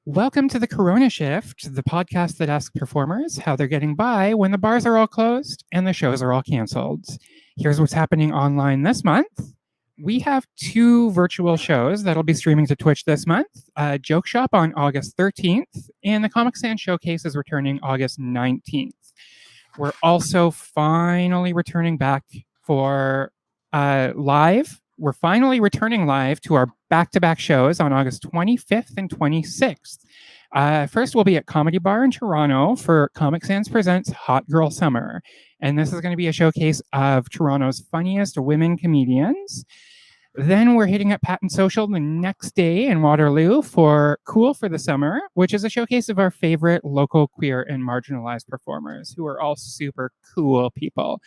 Welcome to the Corona Shift, the podcast that asks performers how they're getting by when the bars are all closed and the shows are all canceled. Here's what's happening online this month. We have 2 virtual shows that'll be streaming to Twitch this month. Joke Shop on August 13th, and the Comic Sans Showcase is returning August 19th. We're also finally returning back for live. We're finally returning live to our back-to-back shows on August 25th and 26th. First, we'll be at Comedy Bar in Toronto for Comic Sans Presents Hot Girl Summer. And this is going to be a showcase of Toronto's funniest women comedians. Then we're hitting up Patent Social the next day in Waterloo for Cool for the Summer, which is a showcase of our favorite local queer and marginalized performers who are all super cool people.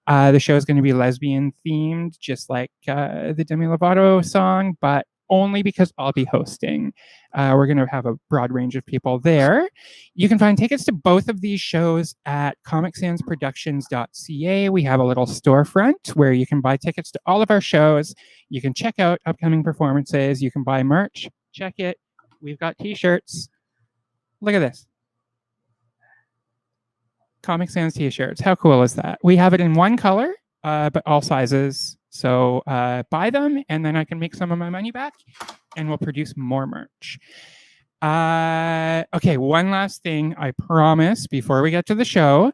The show is going to be lesbian themed, just like the Demi Lovato song, but only because I'll be hosting. We're going to have a broad range of people there. You can find tickets to both of these shows at comicsansproductions.ca. We have a little storefront where you can buy tickets to all of our shows. You can check out upcoming performances. You can buy merch. Check it. We've got t-shirts. Look at this. Comic Sans t-shirts. How cool is that? We have it in one color, but all sizes. So buy them, and then I can make some of my money back, and we'll produce more merch. Okay, one last thing I promise before we get to the show.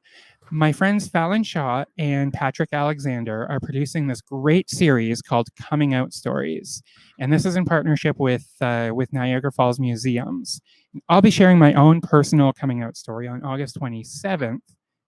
My friends Fallon Shaw and Patrick Alexander are producing this great series called Coming Out Stories. And this is in partnership with Niagara Falls Museums. I'll be sharing my own personal coming out story on August 27th.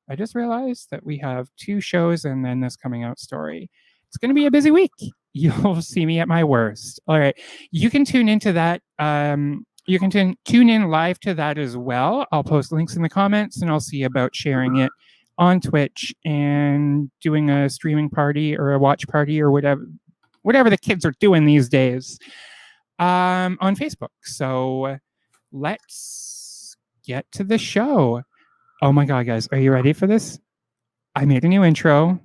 I just realized that we have 2 shows and then this coming out story. It's going to be a busy week. You'll see me at my worst. All right. You can tune into that. You can tune in live to that as well. I'll post links in the comments, and I'll see about sharing it on Twitch and doing a streaming party or a watch party or whatever the kids are doing these days on Facebook. So let's get to the show. Oh my God, guys, are you ready for this? I made a new intro.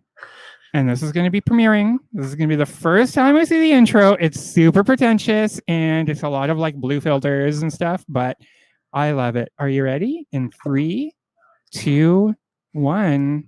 And this is going to be premiering. This is going to be the first time I see the intro. It's super pretentious and it's a lot of like blue filters and stuff, but I love it. Are you ready? In 3, 2, 1.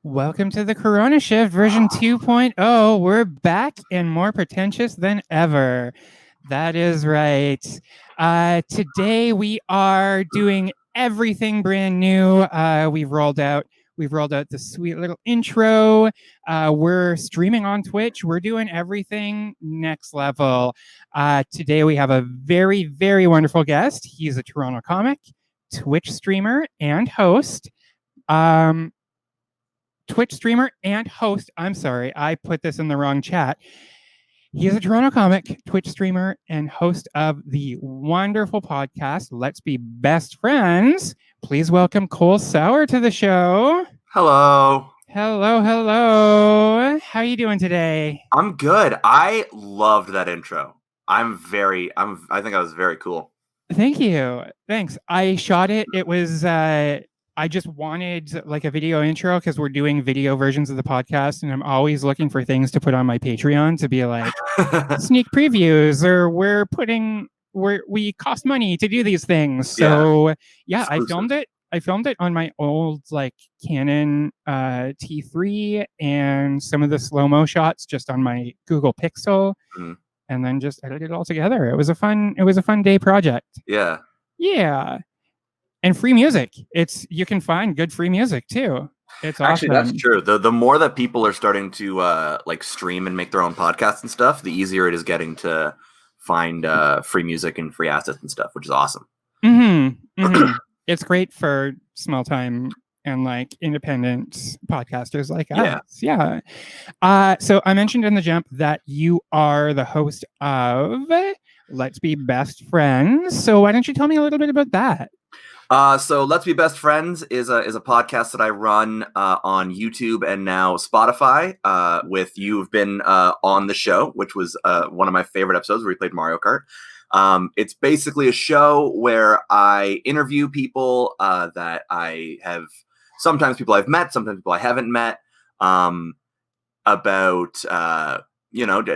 Welcome to the Corona Shift version 2.0. We're back and more pretentious than ever. That is right. Today we are doing everything brand new. We've rolled out the sweet little intro. We're streaming on Twitch. We're doing everything next level. Today we have a very, very wonderful guest. He's a Toronto comic, Twitch streamer, and host. I'm sorry, I put this in the wrong chat. He is a Toronto comic, Twitch streamer, and host of the wonderful podcast, Let's Be Best Friends. Please welcome Cole Sauer to the show. Hello. Hello. How are you doing today? I'm good. I loved that intro. I think that was very cool. Thank you. Thanks. I shot it. It was I just wanted like a video intro because we're doing video versions of the podcast, and I'm always looking for things to put on my Patreon to be like sneak previews, or we cost money to do these things. So yeah, I filmed it on my old like Canon T3 and some of the slow-mo shots just on my Google Pixel, and then just edited it all together. It was a fun day project. Yeah. And free music. You can find good free music too. It's Actually, that's awesome. true. The more that people are starting to like stream and make their own podcasts and stuff, the easier it is getting to find free music and free assets and stuff, which is awesome. It's great for small time and like independent podcasters like Yeah. us. Yeah. So I mentioned in the jump that you are the host of Let's Be Best Friends. So why don't you tell me a little bit about that? So Let's Be Best Friends is a podcast that I run on YouTube and now Spotify. With you've been on the show, which was one of my favorite episodes where we played Mario Kart. It's basically a show where I interview people that I have, sometimes people I've met, sometimes people I haven't met, about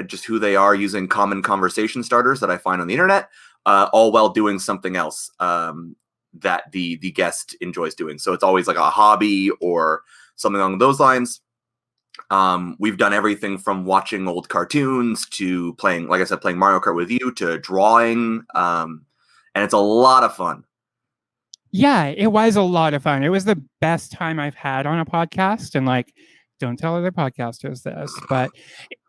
just who they are using common conversation starters that I find on the internet, all while doing something else that the guest enjoys doing. So it's always like a hobby or something along those lines. We've done everything from watching old cartoons to playing, like I said, playing Mario Kart with you, to drawing. And it's a lot of fun. Yeah, it was a lot of fun. It was the best time I've had on a podcast. And like, don't tell other podcasters this, but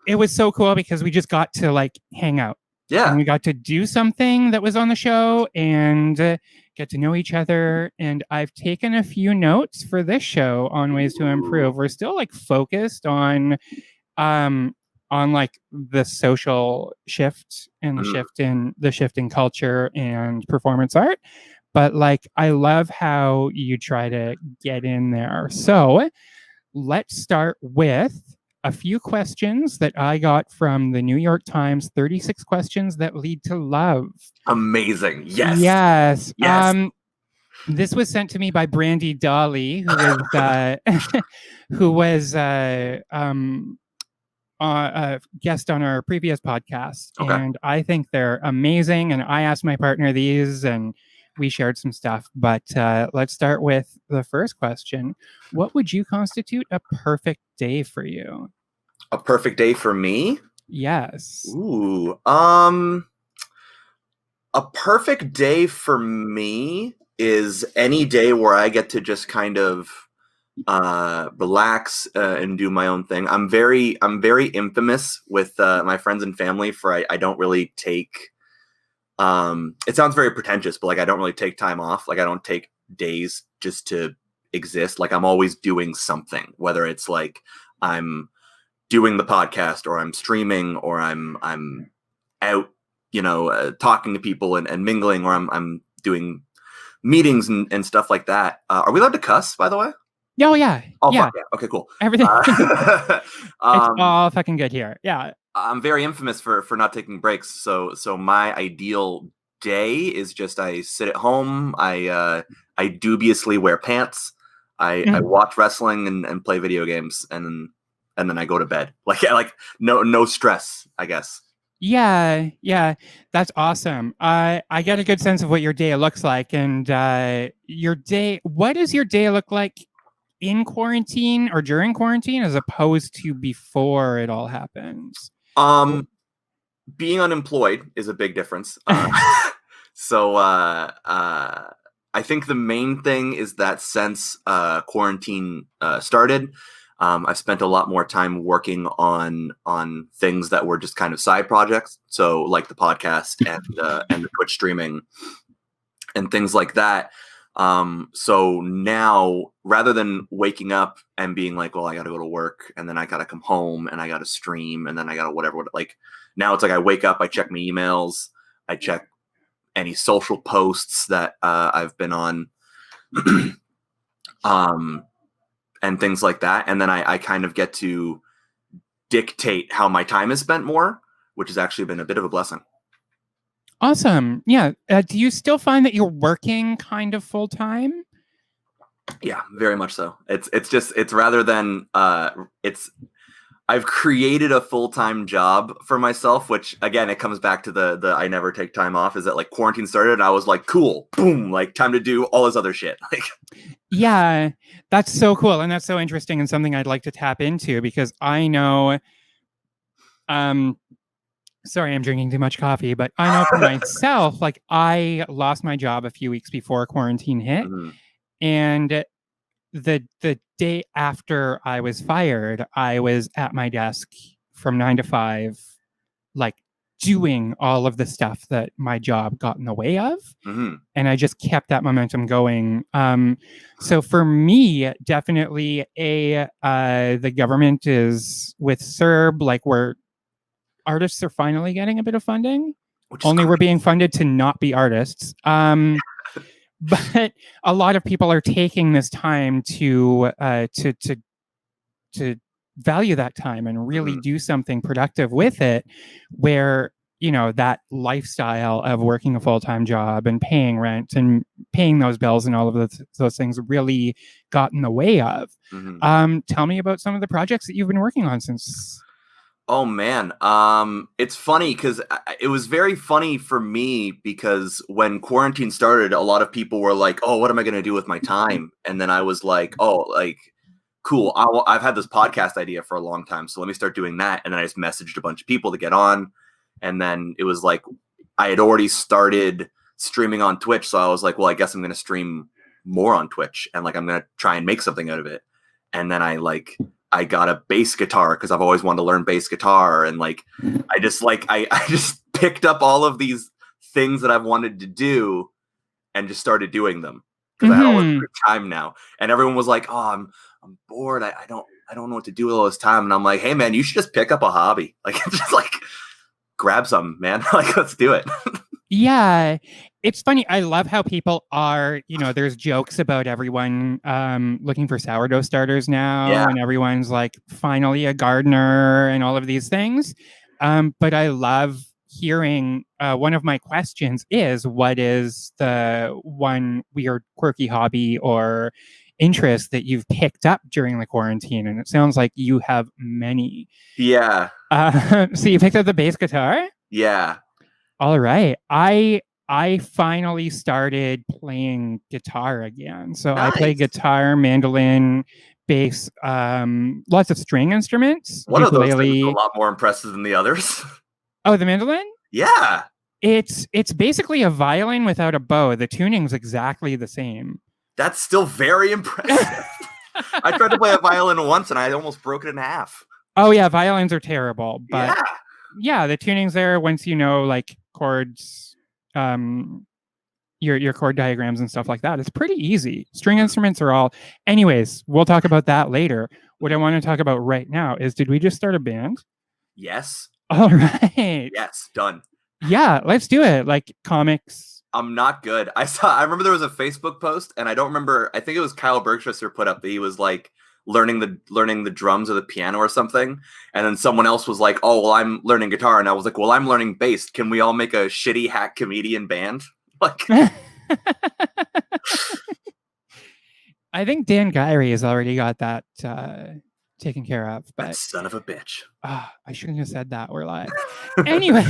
it was so cool because we just got to like hang out. Yeah. And we got to do something that was on the show and get to know each other. And I've taken a few notes for this show on ways to improve. We're still like focused on like the social shift and the shift in culture and performance art. But like, I love how you try to get in there. So let's start with a few questions that I got from the New York Times, 36 questions that lead to love. Amazing. Yes. Yes. Yes. This was sent to me by Brandy Dolly, who was who was a guest on our previous podcast. Okay. And I think they're amazing. And I asked my partner these and we shared some stuff. But let's start with the first question. What would you constitute a perfect day for you? A perfect day for me? Yes. Ooh. A perfect day for me is any day where I get to just kind of relax and do my own thing. I'm very infamous with my friends and family for I don't really take it sounds very pretentious, but like I don't really take time off. Like I don't take days just to exist. Like I'm always doing something, whether it's like I'm doing the podcast or I'm streaming or I'm out, talking to people and mingling, or I'm doing meetings and stuff like that. Are we allowed to cuss, by the way? Oh yeah. Oh, yeah. fuck yeah. Okay, cool. Everything. It's all fucking good here. Yeah. I'm very infamous for not taking breaks. So my ideal day is just I sit at home. I dubiously wear pants. I watch wrestling and play video games, and then I go to bed. Like no stress, I guess. Yeah, that's awesome. I get a good sense of what your day looks like, and what does your day look like in quarantine or during quarantine as opposed to before it all happens? Being unemployed is a big difference. So I think the main thing is that since quarantine started, I've spent a lot more time working on things that were just kind of side projects. So like the podcast and the Twitch streaming and things like that. So now rather than waking up and being like, well, I got to go to work and then I got to come home and I got to stream and then I got to whatever, like now it's like I wake up, I check my emails, I check any social posts that I've been on, and things like that. And then I kind of get to dictate how my time is spent more, which has actually been a bit of a blessing. Awesome. Yeah. Do you still find that you're working kind of full time? Yeah, very much so. It's rather than I've created a full-time job for myself, which again, it comes back to the I never take time off. Is that like quarantine started and I was like, cool, boom, like time to do all this other shit. Like, yeah, that's so cool. And that's so interesting and something I'd like to tap into because I know, sorry, I'm drinking too much coffee, but I know for myself, like I lost my job a few weeks before quarantine hit. mm-hmm. And the day after I was fired, I was at my desk from 9 to 5, like doing all of the stuff that my job got in the way of. Mm-hmm. And I just kept that momentum going. So for me, definitely the government is with CERB, like where artists are finally getting a bit of funding. Which is Only great. we're being funded to not be artists. But a lot of people are taking this time to value that time and really Mm-hmm. do something productive with it, where that lifestyle of working a full-time job and paying rent and paying those bills and all of those things really got in the way of. Mm-hmm. Tell me about some of the projects that you've been working on since. Oh man, it's funny because it was very funny for me because when quarantine started, a lot of people were like, "Oh, what am I going to do with my time?" And then I was like, "Oh, like cool. I've had this podcast idea for a long time, so let me start doing that." And then I just messaged a bunch of people to get on, and then it was like I had already started streaming on Twitch, so I was like, "Well, I guess I'm going to stream more on Twitch, and like I'm going to try and make something out of it." And then I got a bass guitar because I've always wanted to learn bass guitar. And I just picked up all of these things that I've wanted to do and just started doing them because I had all this free time now. And everyone was like, "Oh, I'm bored. I don't know what to do with all this time." And I'm like, "Hey man, you should just pick up a hobby. Like just like grab some, man. Like let's do it." Yeah, it's funny. I love how people are, there's jokes about everyone looking for sourdough starters now, Yeah. and everyone's like finally a gardener and all of these things. But I love hearing one of my questions is, what is the one weird, quirky hobby or interest that you've picked up during the quarantine? And it sounds like you have many. Yeah. So you picked up the bass guitar? Yeah. All right. I finally started playing guitar again. So I play Nice. guitar, mandolin, bass, lots of string instruments, One of those things is a ukulele. lot more impressive than the others. Oh, the mandolin? Yeah. It's basically a violin without a bow. The tuning's exactly the same. That's still very impressive. I tried to play a violin once and I almost broke it in half. Oh yeah, violins are terrible, but Yeah. yeah, the tuning's there once you know like chords, your chord diagrams and stuff like that. It's pretty easy. String instruments are all. Anyways, we'll talk about that later. What I want to talk about right now is, did we just start a band? Yes. All right. Yes. Done. Yeah, let's do it. Like comics. I'm not good. I remember there was a Facebook post and I don't remember. I think it was Kyle Bergstresser put up that he was like learning the drums or the piano or something. And then someone else was like, "Oh, well, I'm learning guitar." And I was like, "Well, I'm learning bass. Can we all make a shitty hack comedian band?" Like, I think Dan Gyrie has already got that taken care of. But that son of a bitch. I shouldn't have said that. We're live. Anyway,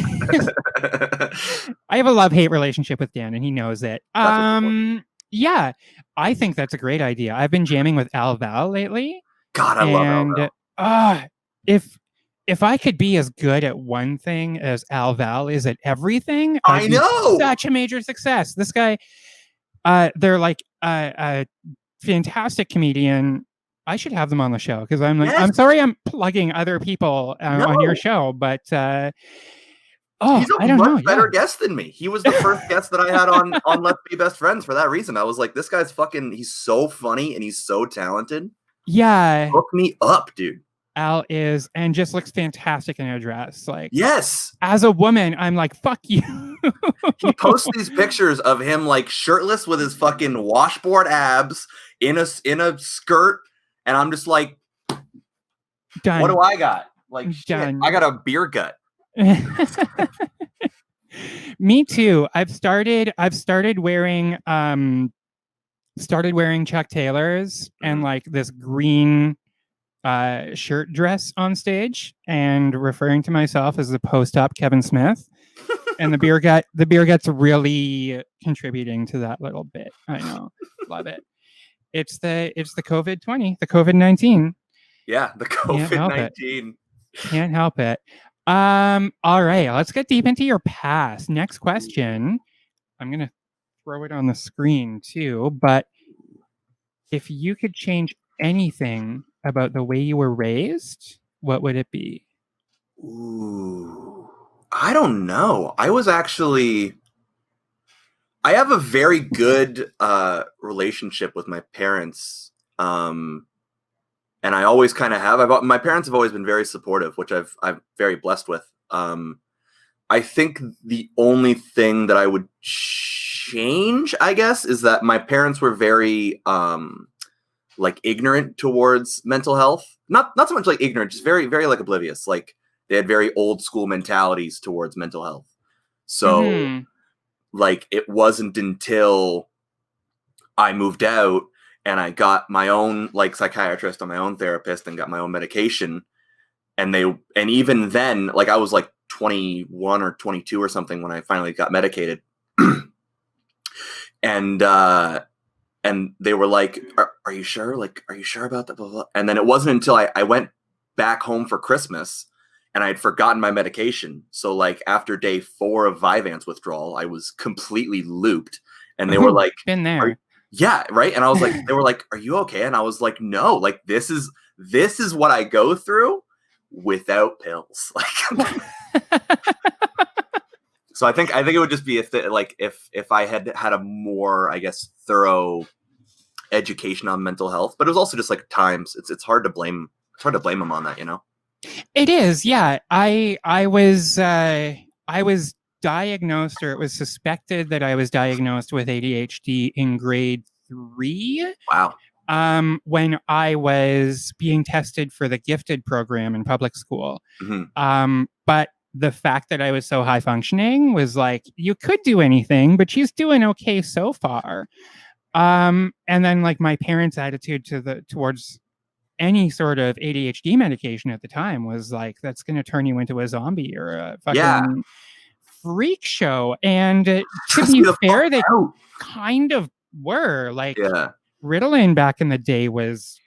I have a love-hate relationship with Dan, and he knows it. Yeah, I think that's a great idea. I've been jamming with Al Val lately. God, I love Al Val. If I could be as good at one thing as Al Val is at everything, I know. such a major success. This guy, they're like a fantastic comedian. I should have them on the show because I'm like, yes. I'm sorry, I'm plugging other people on your show, but he's a much better guest than me. He was the first guest that I had on Let's Be Best Friends for that reason. I was like, this guy's he's so funny and he's so talented. Yeah. Hook me up, dude. Al is, and just looks fantastic in a dress. Like, yes. As a woman, I'm like, fuck you. He posts these pictures of him like shirtless with his fucking washboard abs in a skirt, and I'm just like, done. What do I got? Like, shit, I got a beer gut. Me too. I've started wearing Chuck Taylors and like this green shirt dress on stage and referring to myself as the post-op Kevin Smith. And the beer gut's really contributing to that little bit. I know. Love it. It's the COVID-20, the COVID-19. Yeah, the COVID-19. Can't help it. All right, let's get deep into your past. Next question. I'm gonna throw it on the screen too, but If you could change anything about the way you were raised, what would it be? Ooh, I don't know. I have a very good relationship with my parents. And I always kind of have. My parents have always been very supportive, which I'm very blessed with. I think the only thing that I would change, I guess, is that my parents were very like ignorant towards mental health. Not so much like ignorant, just very very like oblivious. Like they had very old school mentalities towards mental health. So Mm-hmm. like it wasn't until I moved out and I got my own like psychiatrist and my own therapist and got my own medication. And even then, like I was like 21 or 22 or something when I finally got medicated. and they were like, are you sure? Like, are you sure about that? Blah, blah, blah. And then it wasn't until I went back home for Christmas and I had forgotten my medication. So like after day 4 of Vyvanse withdrawal, I was completely looped. And they were like, been there. yeah, right. And I was like, they were like, are you okay? And I was like, no, like this is what I go through without pills. Like, so I think it would just be if I had had a more, I guess, thorough education on mental health, but it was also just like times. It's hard to blame. It's hard to blame them on that, you know. It is, yeah. I was diagnosed, or it was suspected that I was diagnosed with ADHD in grade 3. Wow. When I was being tested for the gifted program in public school. Mm-hmm. But the fact that I was so high functioning was like, you could do anything, but she's doing okay so far. And then like my parents' attitude towards any sort of ADHD medication at the time was like, that's going to turn you into a zombie or a fucking freak show. And to be fair, they kind of were. Like, yeah. Ritalin back in the day was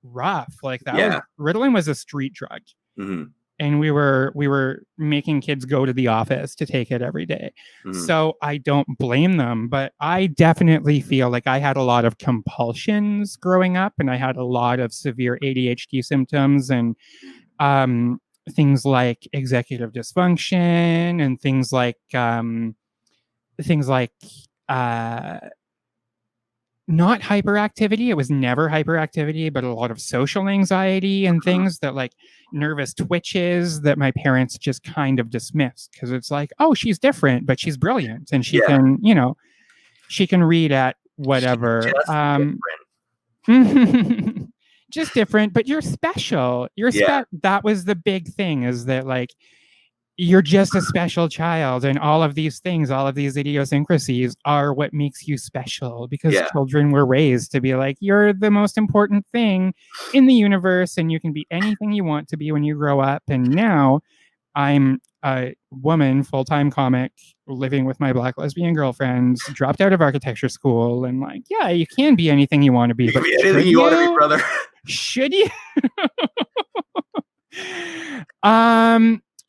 rough. Like that Yeah. Ritalin was a street drug. Mm-hmm. And we were making kids go to the office to take it every day. Mm-hmm. So I don't blame them, but I definitely feel like I had a lot of compulsions growing up, and I had a lot of severe ADHD symptoms and things like executive dysfunction and things like not hyperactivity. It was never hyperactivity, but a lot of social anxiety and things that like nervous twitches that my parents just kind of dismissed because it's like, oh, she's different, but she's brilliant and she can, you know, she can read at whatever. Just different, but you're special. That was the big thing, is that like you're just a special child, and all of these things, all of these idiosyncrasies are what makes you special, because children were raised to be like, you're the most important thing in the universe and you can be anything you want to be when you grow up. And now I'm a woman, full-time comic, living with my Black lesbian girlfriends, dropped out of architecture school, and like, yeah, you can be anything you want to be. You can be anything you want to be, brother. Should you?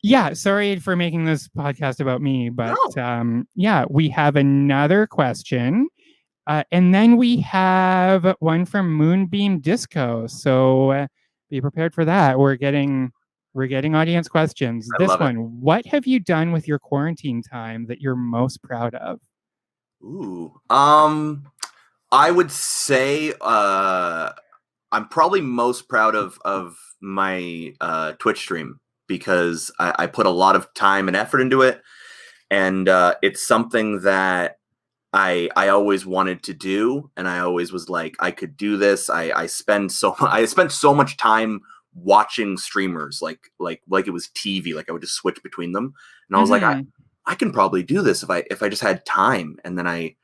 Yeah, sorry for making this podcast about me, but yeah, we have another question. And then we have one from Moonbeam Disco. So be prepared for that. We're getting audience questions. This one, what have you done with your quarantine time that you're most proud of? Ooh. I would say I'm probably most proud of my Twitch stream, because I put a lot of time and effort into it, and it's something that I always wanted to do, and I always was like, I could do this. I spent so much time watching streamers like it was TV. Like I would just switch between them, and I was like, I can probably do this if I just had time. And then I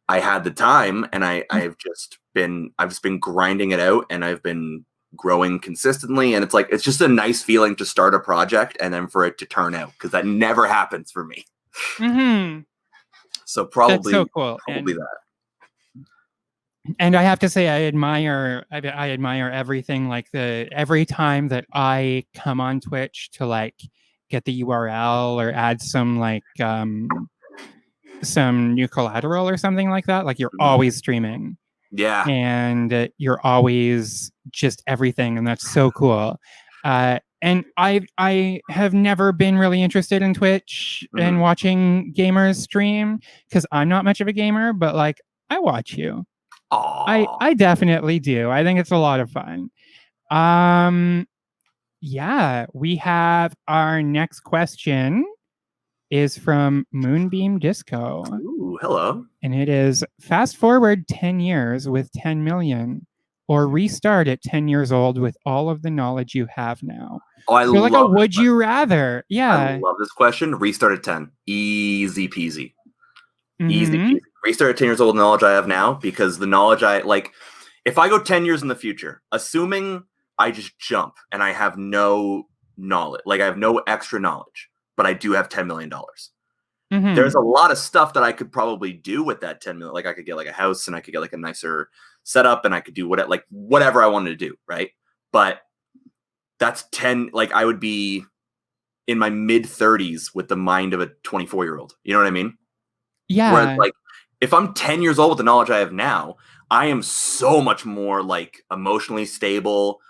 had the time, and I've just been grinding it out, and I've been growing consistently, and it's just a nice feeling to start a project and then for it to turn out, because that never happens for me. So probably, that's so cool. Probably that. And I have to say, I admire everything. Like every time that I come on Twitch to like get the URL or add some like some new collateral or something like that, like you're always streaming. Yeah. and you're always just everything, and that's so cool. And I have never been really interested in Twitch and Mhm. watching gamers stream because I'm not much of a gamer, but like I watch you. Aw. I definitely do. I think it's a lot of fun. Um yeah, we have our next question is from Moonbeam Disco. Ooh, hello. And it is fast forward 10 years with 10 million or restart at 10 years old with all of the knowledge you have now. Oh, I So like a love this would question. you rather. I Yeah. love this question. Restart at 10. Easy peasy. Easy Mm-hmm. peasy. Restart at 10 years old, knowledge I have now, because the knowledge I like, if I go 10 years in the future, assuming I just jump and I have no knowledge, like I have no extra knowledge, but I do have $10 million. Mm-hmm. There's a lot of stuff that I could probably do with that 10 million. Like I could get like a house and I could get like a nicer setup and I could do whatever I wanted to do. Right. But that's 10, like I would be in my mid 30s with the mind of a 24-year-old. You know what I mean? Whereas Yeah. like if I'm 10 years old with the knowledge I have now, I am so much more like emotionally stable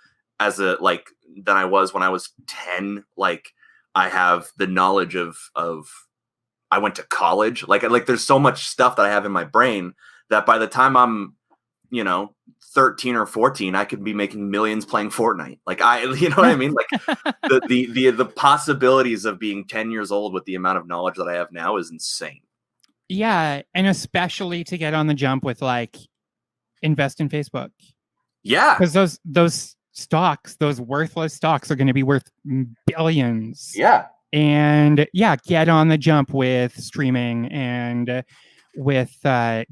as a like than I was when I was 10. Like I have the knowledge of I went to college. Like there's so much stuff that I have in my brain that by the time I'm, 13 or 14, I could be making millions playing Fortnite. You know what I mean? Like the possibilities of being 10 years old with the amount of knowledge that I have now is insane. Yeah. And especially to get on the jump with like invest in Facebook. Yeah. Because those stocks, those worthless stocks are going to be worth billions. Yeah. And yeah, get on the jump with streaming and with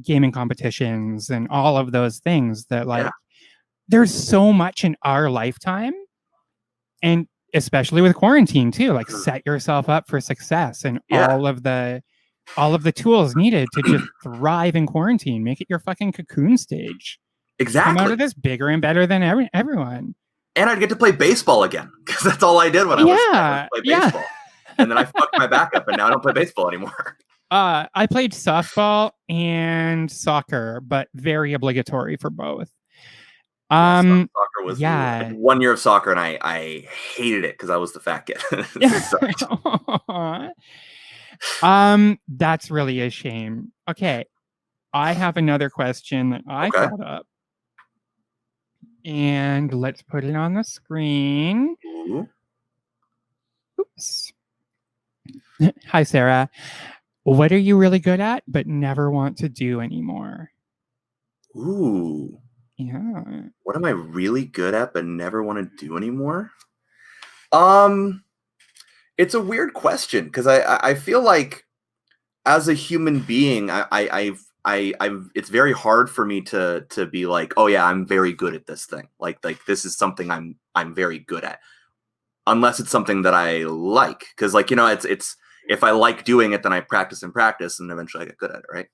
gaming competitions and all of those things that like Yeah. there's so much in our lifetime, and especially with quarantine too, like set yourself up for success and Yeah. all of the tools needed to just thrive in quarantine. Make it your fucking cocoon stage. Come out Exactly. of this bigger and better than everyone. And I'd get to play baseball again because that's all I did when I was play baseball. And then I fucked my back up and now I don't play baseball anymore. I played softball and soccer, but very obligatory for both. Soccer was Yeah. 1 year of soccer and I hated it because I was the fat kid. That's really a shame. Okay. I have another question that I thought up. And let's put it on the screen. Ooh. Oops. Hi, Sarah. What are you really good at but never want to do anymore? Ooh. Yeah. What am I really good at but never want to do anymore? It's a weird question because I feel like as a human being, I've it's very hard for me to be like, oh yeah, I'm very good at this thing. Like this is something I'm very good at, unless it's something that I like. Because it's if I like doing it, then I practice and practice, and eventually I get good at it, right?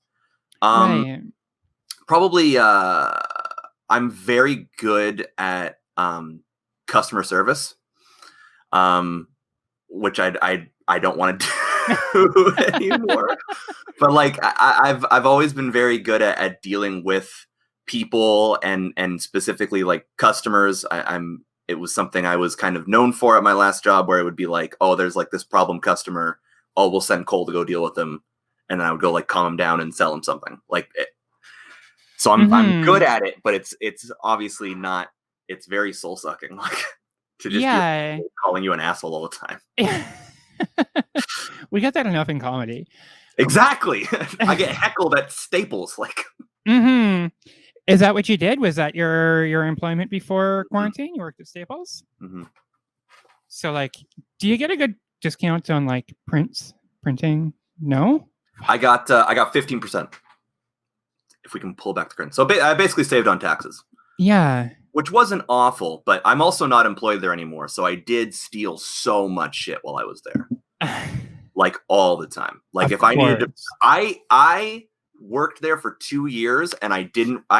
Right. Probably I'm very good at customer service, which I don't want to do anymore. But like I've always been very good at dealing with people and specifically like customers. It was something I was kind of known for at my last job, where it would be like, oh, there's like this problem customer. Oh, we'll send Cole to go deal with them, and then I would go like calm him down and sell him something. So I'm good at it, but it's obviously not. It's very soul sucking, like to just be calling you an asshole all the time. We get that enough in comedy. Exactly. I get heckled at Staples. Like, Is that what you did? Was that your employment before quarantine? You worked at Staples? Mm-hmm. So, like, do you get a good discount on like printing? No, I got 15%. If we can pull back the curtain. So I basically saved on taxes. Yeah. Which wasn't awful, but I'm also not employed there anymore. So I did steal so much shit while I was there. Like all the time. Like if I needed to, I worked there for 2 years and I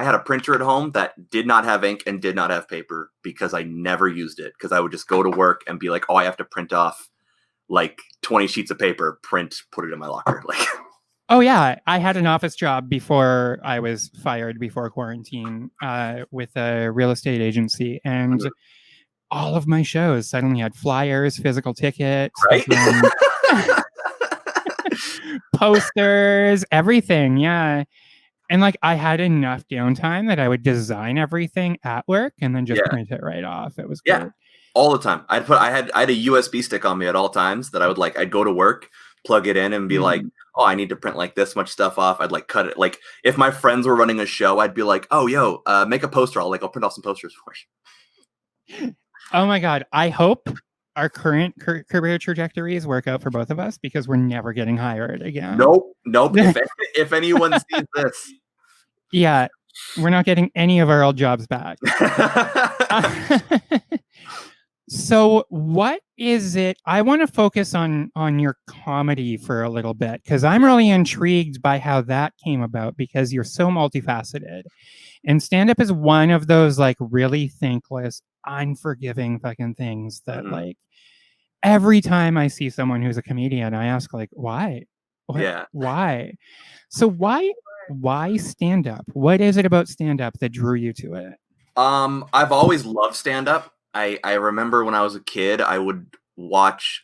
had a printer at home that did not have ink and did not have paper because I never used it. Because I would just go to work and be like, oh, I have to print off like 20 sheets of paper, put it in my locker. Like, Oh yeah, I had an office job before I was fired before quarantine with a real estate agency, and all of my shows suddenly had flyers, physical tickets, Right? fucking posters, everything. Yeah. And like I had enough downtime that I would design everything at work and then just Yeah. print it right off. It was Yeah. great. All the time. I had a USB stick on me at all times that I'd go to work, plug it in and be like, Mm. oh, I need to print like this much stuff off. I'd like cut it. Like if my friends were running a show, I'd be like, oh, yo, make a poster. I'll print off some posters for you. Oh my God. I hope our current career trajectories work out for both of us because we're never getting hired again. Nope. If anyone sees this. Yeah. We're not getting any of our old jobs back. So what is it? I want to focus on your comedy for a little bit because I'm really intrigued by how that came about because you're so multifaceted. And stand-up is one of those like really thankless, unforgiving fucking things that like every time I see someone who's a comedian, I ask like, why? Why? So why stand-up? What is it about stand-up that drew you to it? I've always loved stand-up. I remember when I was a kid, I would watch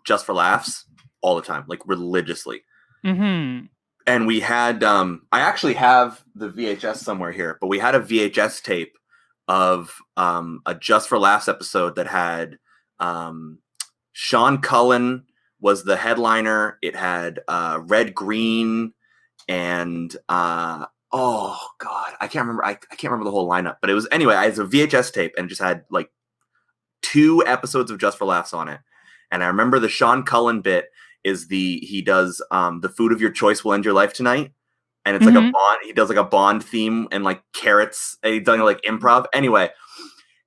Just for Laughs all the time, like religiously. Mm-hmm. And we had I actually have the VHS somewhere here, but we had a VHS tape of a Just for Laughs episode that had Sean Cullen was the headliner. It had Red Green and oh God, I can't remember. I can't remember the whole lineup, but it was anyway. I had a VHS tape and it just had like 2 episodes of Just for Laughs on it. And I remember the Sean Cullen bit is he does the food of your choice will end your life tonight, and it's like a Bond. He does like a Bond theme and like carrots. And he's done like improv anyway.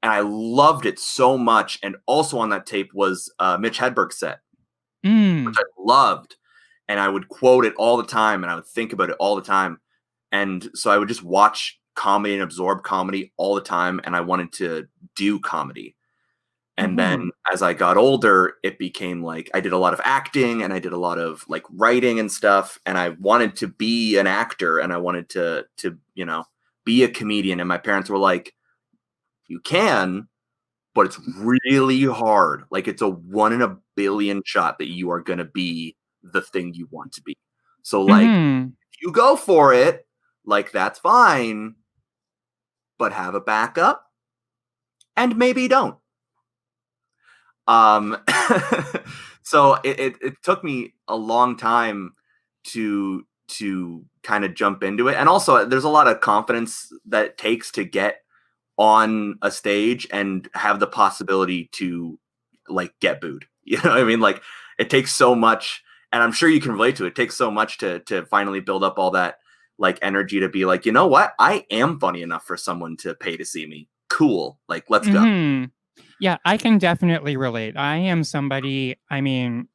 And I loved it so much. And also on that tape was Mitch Hedberg's set, which I loved. And I would quote it all the time, and I would think about it all the time. And so I would just watch comedy and absorb comedy all the time, and I wanted to do comedy. And then as I got older, it became like I did a lot of acting and I did a lot of like writing and stuff. And I wanted to be an actor and I wanted to be a comedian. And my parents were like, you can, but it's really hard. Like it's a 1 in a billion shot that you are going to be the thing you want to be. So like you go for it, like that's fine, but have a backup and maybe don't. So it took me a long time to kind of jump into it. And also there's a lot of confidence that it takes to get on a stage and have the possibility to like get booed. You know what I mean? Like it takes so much, and I'm sure you can relate to it. It takes so much to finally build up all that like energy to be like, you know what? I am funny enough for someone to pay to see me. Cool. Like, let's go. Yeah, I can definitely relate. I am somebody, I mean,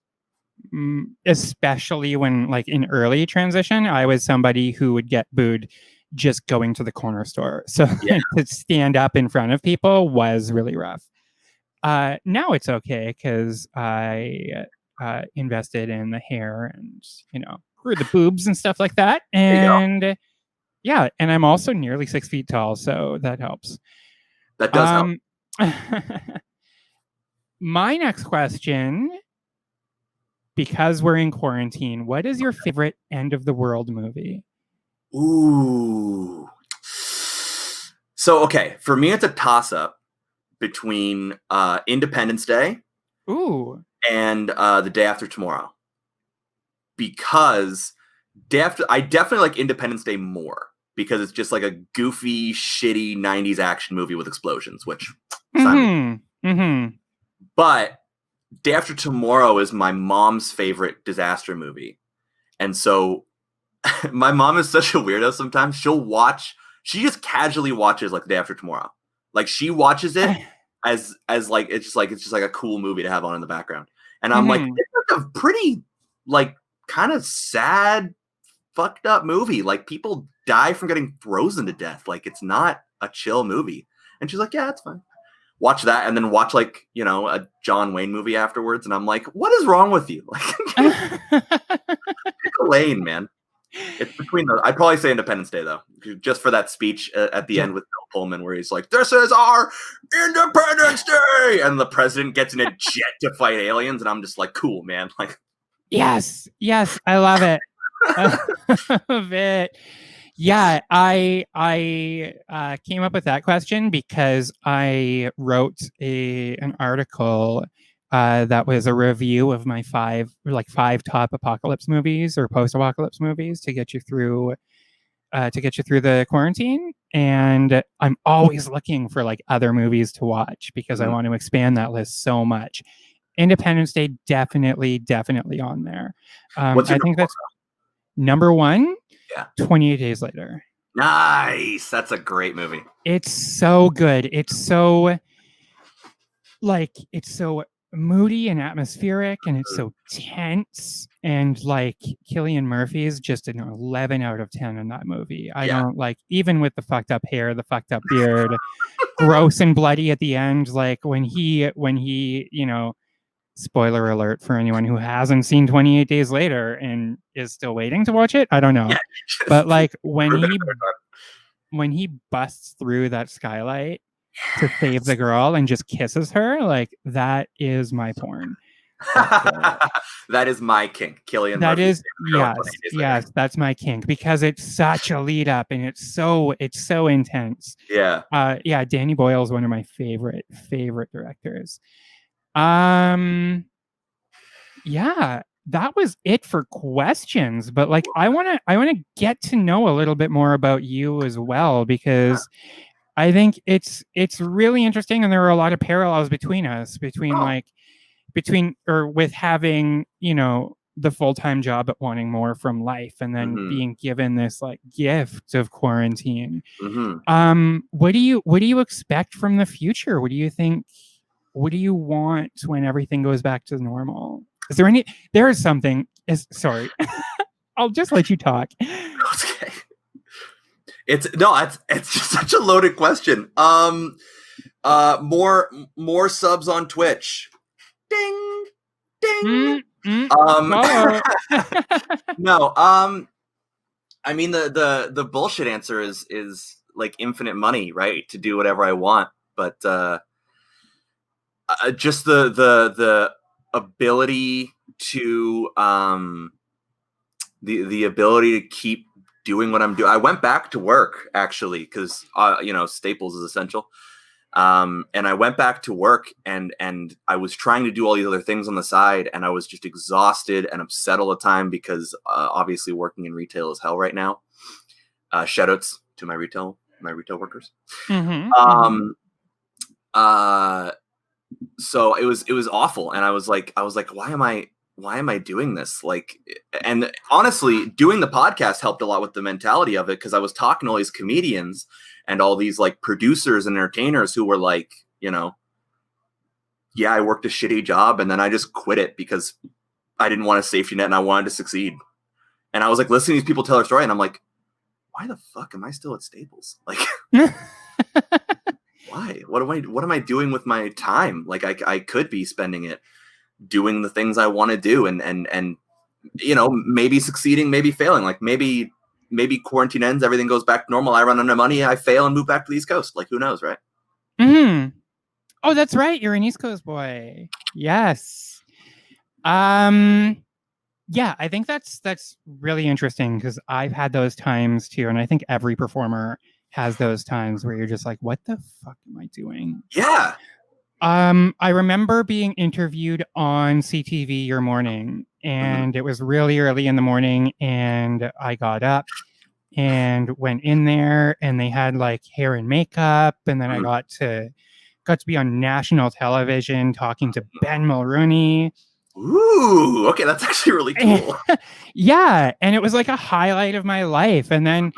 especially when like in early transition, I was somebody who would get booed just going to the corner store. So to stand up in front of people was really rough. Now it's okay because I invested in the hair and, grew the boobs and stuff like that. And yeah, and I'm also nearly 6 feet tall, so that helps. That does help. My next question, because we're in quarantine, what is your favorite end of the world movie? Ooh. So, okay, for me, it's a toss-up between Independence Day and The Day After Tomorrow. Because I definitely like Independence Day more because it's just like a goofy, shitty 90s action movie with explosions, which but Day After Tomorrow is my mom's favorite disaster movie. And so my mom is such a weirdo sometimes. She just casually watches like Day After Tomorrow. Like she watches it as like it's just like a cool movie to have on in the background. And I'm like, it's like a pretty like kind of sad, fucked up movie. Like people die from getting frozen to death. Like it's not a chill movie. And she's like, yeah, it's fine. Watch that and then watch like, a John Wayne movie afterwards. And I'm like, what is wrong with you? Like pick a lane, man. It's between those. I'd probably say Independence Day, though, just for that speech at the end with Bill Pullman, where he's like, "This is our Independence Day," and the president gets in a jet to fight aliens, and I'm just like, "Cool, man!" Like, yes, I love it. I love it. Yeah, I came up with that question because I wrote an article that was a review of my five top apocalypse movies or post-apocalypse movies to get you through the quarantine. And I'm always looking for like other movies to watch because I want to expand that list so much. Independence Day definitely on there. I think that's number one. Yeah. 28 Days Later. Nice. That's a great movie. It's so good. It's so moody and atmospheric, and it's so tense. And like Cillian Murphy is just an 11 out of 10 in that movie. I don't like, even with the fucked up hair, the fucked up beard, gross and bloody at the end. Like when he, you know, spoiler alert for anyone who hasn't seen 28 Days Later and is still waiting to watch it. I don't know. Yeah. But like when he busts through that skylight to save the girl and just kisses her, like that is my porn. That is my kink. Cillian That Murphy. Yes, that's my kink because it's such a lead up and it's so intense. Yeah. Danny Boyle is one of my favorite directors. That was it for questions, but like I want to get to know a little bit more about you as well, because I think it's really interesting, and there are a lot of parallels between us, with having, you know, the full-time job but wanting more from life, and then being given this like gift of quarantine. What do you expect from the future? What do you think? What do you want when everything goes back to normal? Is there something? Sorry, I'll just let you talk. Okay. It's just such a loaded question. More subs on Twitch. Ding, ding. No. I mean the bullshit answer is like infinite money, right? To do whatever I want, but just the ability to the ability to keep doing what I'm doing. I went back to work actually because Staples is essential, and I went back to work and I was trying to do all these other things on the side, and I was just exhausted and upset all the time because obviously working in retail is hell right now. Shoutouts to my retail workers. So it was awful, and I was like, why am I doing this? Like, and honestly, doing the podcast helped a lot with the mentality of it, because I was talking to all these comedians and all these like producers and entertainers who were like, you know, I worked a shitty job and then I just quit it because I didn't want a safety net and I wanted to succeed. And I was like listening to these people tell their story, and I'm like, why the fuck am I still at Staples? Like, why? What am I doing with my time? Like I could be spending it doing the things I want to do, and you know, maybe succeeding, maybe failing. Like maybe quarantine ends, everything goes back to normal, I run out of money, I fail and move back to the East Coast. Like, who knows, right? Oh, that's right. You're an East Coast boy. Yes. Yeah, I think that's really interesting, because I've had those times too, and I think every performer has those times where you're just like, what the fuck am I doing? Yeah. I remember being interviewed on CTV Your Morning, and it was really early in the morning, and I got up and went in there, and they had like hair and makeup, and then I got to be on national television talking to Ben Mulrooney. Ooh, okay, that's actually really cool. Yeah, and it was like a highlight of my life. And then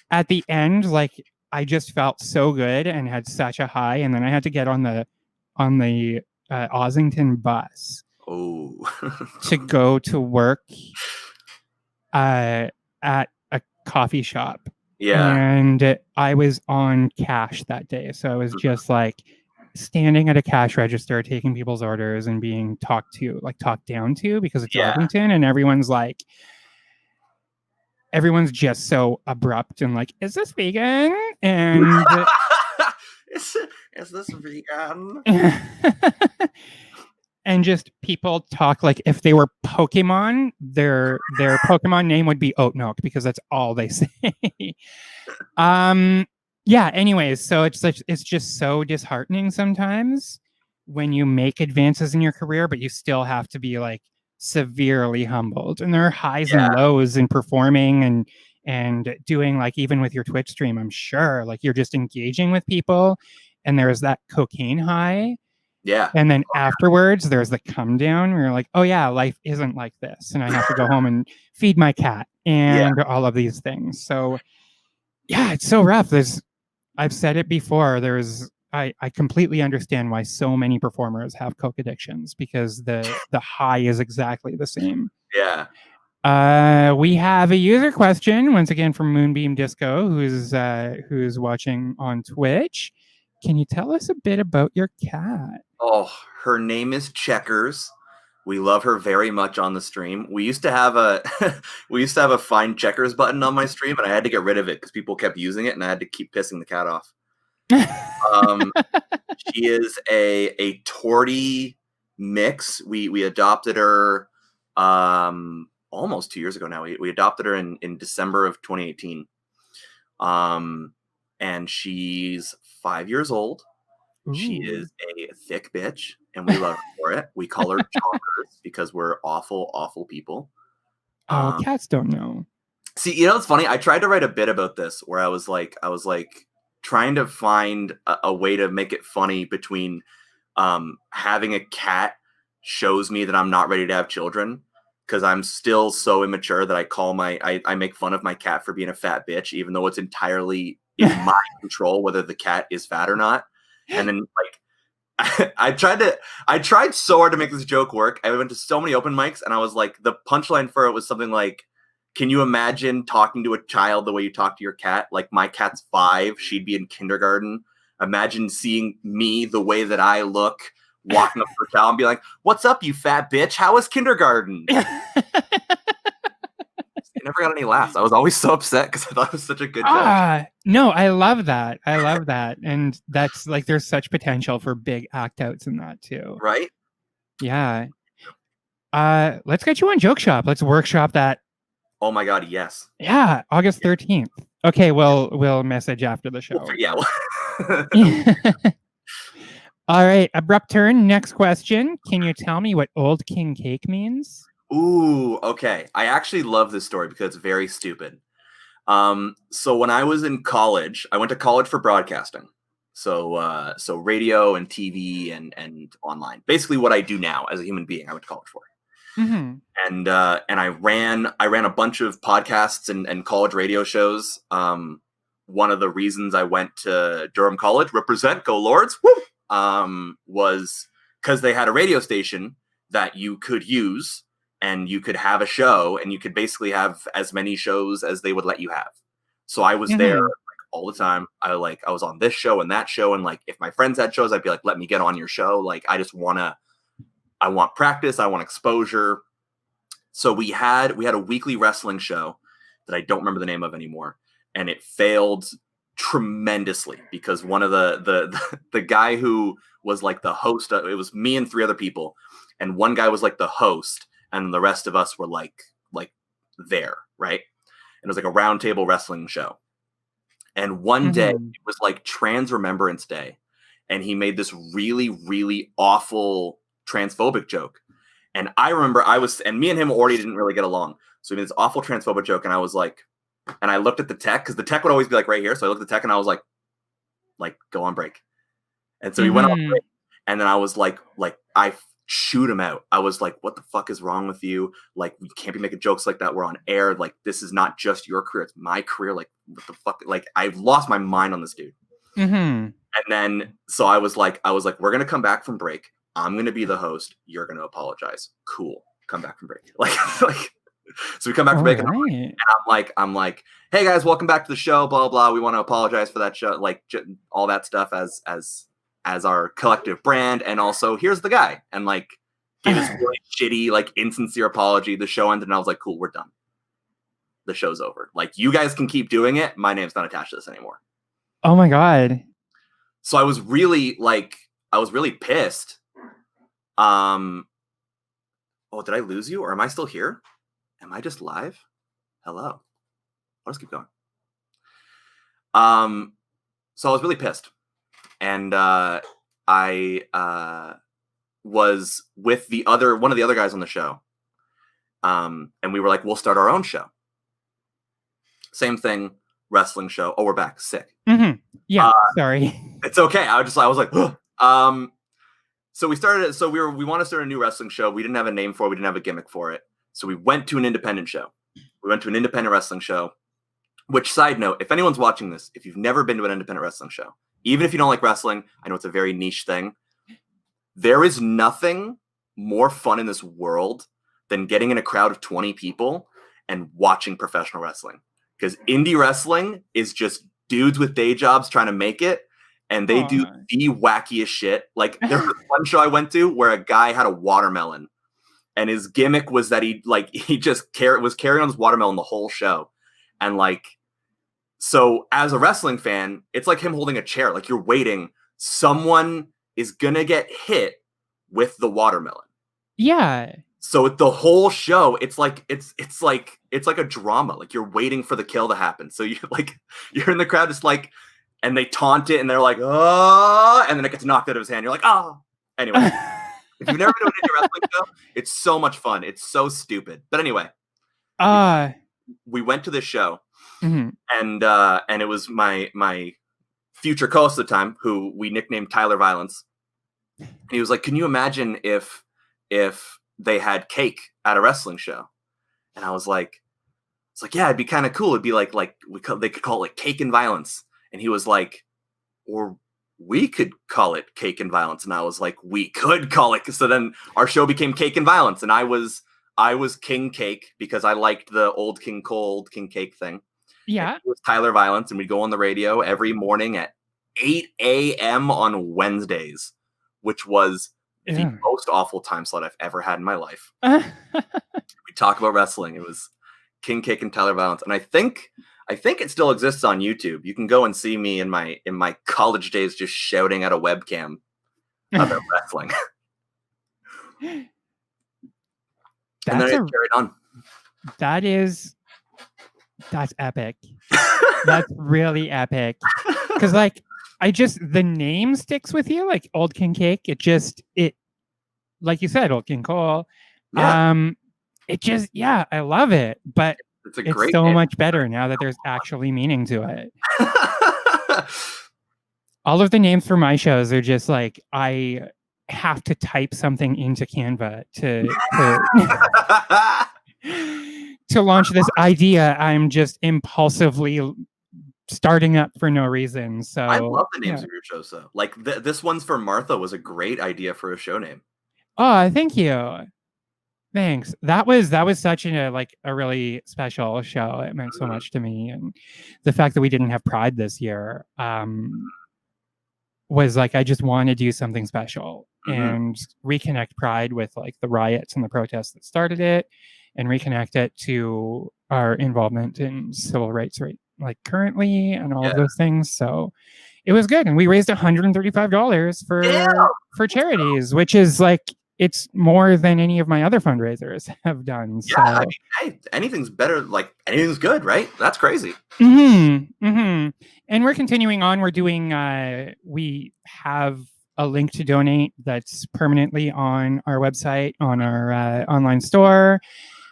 at the end, like I just felt so good and had such a high, and then I had to get on the Ossington bus to go to work at a coffee shop. Yeah. And I was on cash that day, so I was just like standing at a cash register taking people's orders and being talked down to because it's Ossington, and everyone's like, everyone's just so abrupt and like, is this vegan? And is this vegan? and just people talk like if they were Pokemon, their Pokemon name would be Oat Milk because that's all they say. Yeah, anyways, so it's just so disheartening sometimes when you make advances in your career, but you still have to be like severely humbled. And there are highs and Yeah, lows in performing and doing like even with your Twitch stream, I'm sure like you're just engaging with people and there's that cocaine high. yeah, And then afterwards, there's the come down where you're like, oh, yeah, life isn't like this. And I have to go home and feed my cat yeah, and all of these things. So, yeah, it's so rough. I've said it before. I completely understand why so many performers have coke addictions because the high is exactly the same. yeah. We have a user question once again from Moonbeam Disco, who's watching on Twitch. Can you tell us a bit about your cat? Oh, her name is Checkers. We love her very much on the stream. We used to have a find Checkers button on my stream, and I had to get rid of it because people kept using it, and I had to keep pissing the cat off. She is a tortie mix. We adopted her almost 2 years ago now. We adopted her in December of 2018. And she's 5 years old. She Ooh. is a thick bitch, and we love her for it. We call her Chonkers because we're awful, awful people. Oh, cats don't know. See, it's funny. I tried to write a bit about this where I was like trying to find a way to make it funny between having a cat shows me that I'm not ready to have children because I'm still so immature that I make fun of my cat for being a fat bitch, even though it's entirely in my control whether the cat is fat or not. And then like I tried so hard to make this joke work. I went to so many open mics and I was like, the punchline for it was something like, can you imagine talking to a child the way you talk to your cat? Like my cat's 5, she'd be in kindergarten. Imagine seeing me the way that I look, walking up to a child and be like, "What's up, you fat bitch? How was kindergarten?" I never got any laughs. I was always so upset because I thought it was such a good joke. No, I love that. I love that. And that's like there's such potential for big act outs in that too. Right? Yeah. Let's get you on Joke Shop. Let's workshop that. Oh my god, yes. Yeah, August 13th. Okay, we'll message after the show. Yeah. All right, abrupt turn. Next question. Can you tell me what Old King Cake means? Ooh, okay. I actually love this story because it's very stupid. So when I was in college, I went to college for broadcasting. So radio and TV and online. Basically what I do now as a human being, I went to college for. Mm-hmm. And I ran a bunch of podcasts and college radio shows. One of the reasons I went to Durham College, represent, go Lords, woo, was because they had a radio station that you could use and you could have a show and you could basically have as many shows as they would let you have. So I was there like, all the time. I was on this show and that show. And like, if my friends had shows, I'd be like, let me get on your show. Like, I want practice. I want exposure. So we had a weekly wrestling show that I don't remember the name of anymore. And it failed tremendously because one of the guy who was like the host, it was me and 3 other people. And one guy was like the host and the rest of us were like there, right? And it was like a round table wrestling show. And one day it was like Trans Remembrance Day. And he made this really, really awful transphobic joke. And I remember and me and him already didn't really get along. So he made this awful transphobic joke. And I was like, and I looked at the tech because the tech would always be like right here. So I looked at the tech and I was like, go on break. And so he went on break. And then I was like, I shoot him out. I was like, what the fuck is wrong with you? Like, we can't be making jokes like that. We're on air. Like, this is not just your career. It's my career. Like, what the fuck? Like, I've lost my mind on this dude. And then, so I was like, we're going to come back from break. I'm going to be the host. You're going to apologize. Cool. Come back from break. So we come back from break and I'm like, hey guys, welcome back to the show. Blah, blah. We want to apologize for that show. Like all that stuff as our collective brand. And also here's the guy. And like, gave this really shitty, like insincere apology. The show ended and I was like, cool, we're done. the show's over. Like, you guys can keep doing it. My name's not attached to this anymore. Oh my God. So I was really pissed. Oh, did I lose you, or am I still here? Am I just live? Hello. I'll just keep going. So I was really pissed, and I was with one of the other guys on the show, and we were like, we'll start our own show. Same thing, wrestling show. Oh, we're back. Sick. Mm-hmm. Yeah. Sorry. It's okay. I was like, ugh. So we started. So we want to start a new wrestling show. We didn't have a name for it. We didn't have a gimmick for it. So we went to an independent show. We went to an independent wrestling show. Which, side note, if anyone's watching this, if you've never been to an independent wrestling show, even if you don't like wrestling, I know it's a very niche thing. There is nothing more fun in this world than getting in a crowd of 20 people and watching professional wrestling. Because indie wrestling is just dudes with day jobs trying to make it, and they do the wackiest shit. Like, there was one show I went to where a guy had a watermelon, and his gimmick was that he just was carrying on his watermelon the whole show. And like, so as a wrestling fan, it's like him holding a chair. Like, you're waiting. Someone is gonna get hit with the watermelon. Yeah. So the whole show, it's like a drama. Like, you're waiting for the kill to happen. So you're in the crowd, just like, and they taunt it, and they're like, oh, and then it gets knocked out of his hand. You're like, oh. Anyway, if you've never been to a wrestling show, it's so much fun. It's so stupid. But anyway, we went to this show. Mm-hmm. And it was my future co-host at the time, who we nicknamed Tyler Violence. And he was like, "Can you imagine if they had cake at a wrestling show?" And I was like, "It's like, yeah, it'd be kind of cool. It'd be like they could call it like Cake and Violence." And he was like, "Or we could call it Cake and Violence." And I was like, "We could call it." So then our show became Cake and Violence, and I was King Cake because I liked the old King Cole, old King Cake thing. Yeah. It was Tyler Violence, and we'd go on the radio every morning at 8 a.m. on Wednesdays, which was the most awful time slot I've ever had in my life. We talk about wrestling. It was King Cake and Tyler Violence, and I think it still exists on YouTube. You can go and see me in my college days just shouting at a webcam about wrestling. And then I carried on. That's epic. That's really epic. Because like, the name sticks with you, like Old King Cake. It like you said, Old King Cole. Yeah. I love it. But it's so much better now that there's actually meaning to it. All of the names for my shows are just like, I have to type something into Canva to launch this idea. I'm just impulsively starting up for no reason. So I love the names of your shows, though. Like this one's for Martha was a great idea for a show name. Oh, thank you. Thanks. That was such a really special show. It meant so much to me, and the fact that we didn't have Pride this year was like, I just want to do something special and reconnect Pride with like the riots and the protests that started it, and reconnect it to our involvement in civil rights like currently and all of those things. So it was good, and we raised $135 for charities, which is like, it's more than any of my other fundraisers have done. Yeah, so. I mean, hey, anything's better. Like, anything's good, right? That's crazy. And we're continuing on. We're doing. We have a link to donate that's permanently on our website, on our online store.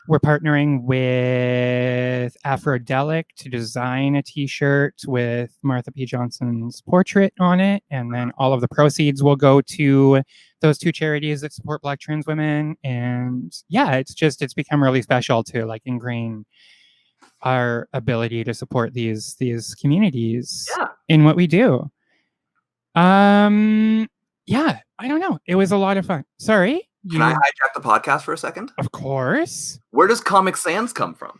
We're partnering with Afrodelic to design a T-shirt with Martha P. Johnson's portrait on it, and then all of the proceeds will go to those two charities that support Black trans women. And yeah, it's become really special to like ingrain our ability to support these communities in what we do. Yeah, I don't know. It was a lot of fun. Sorry. Can I hijack the podcast for a second? Of course. Where does Comic Sans come from?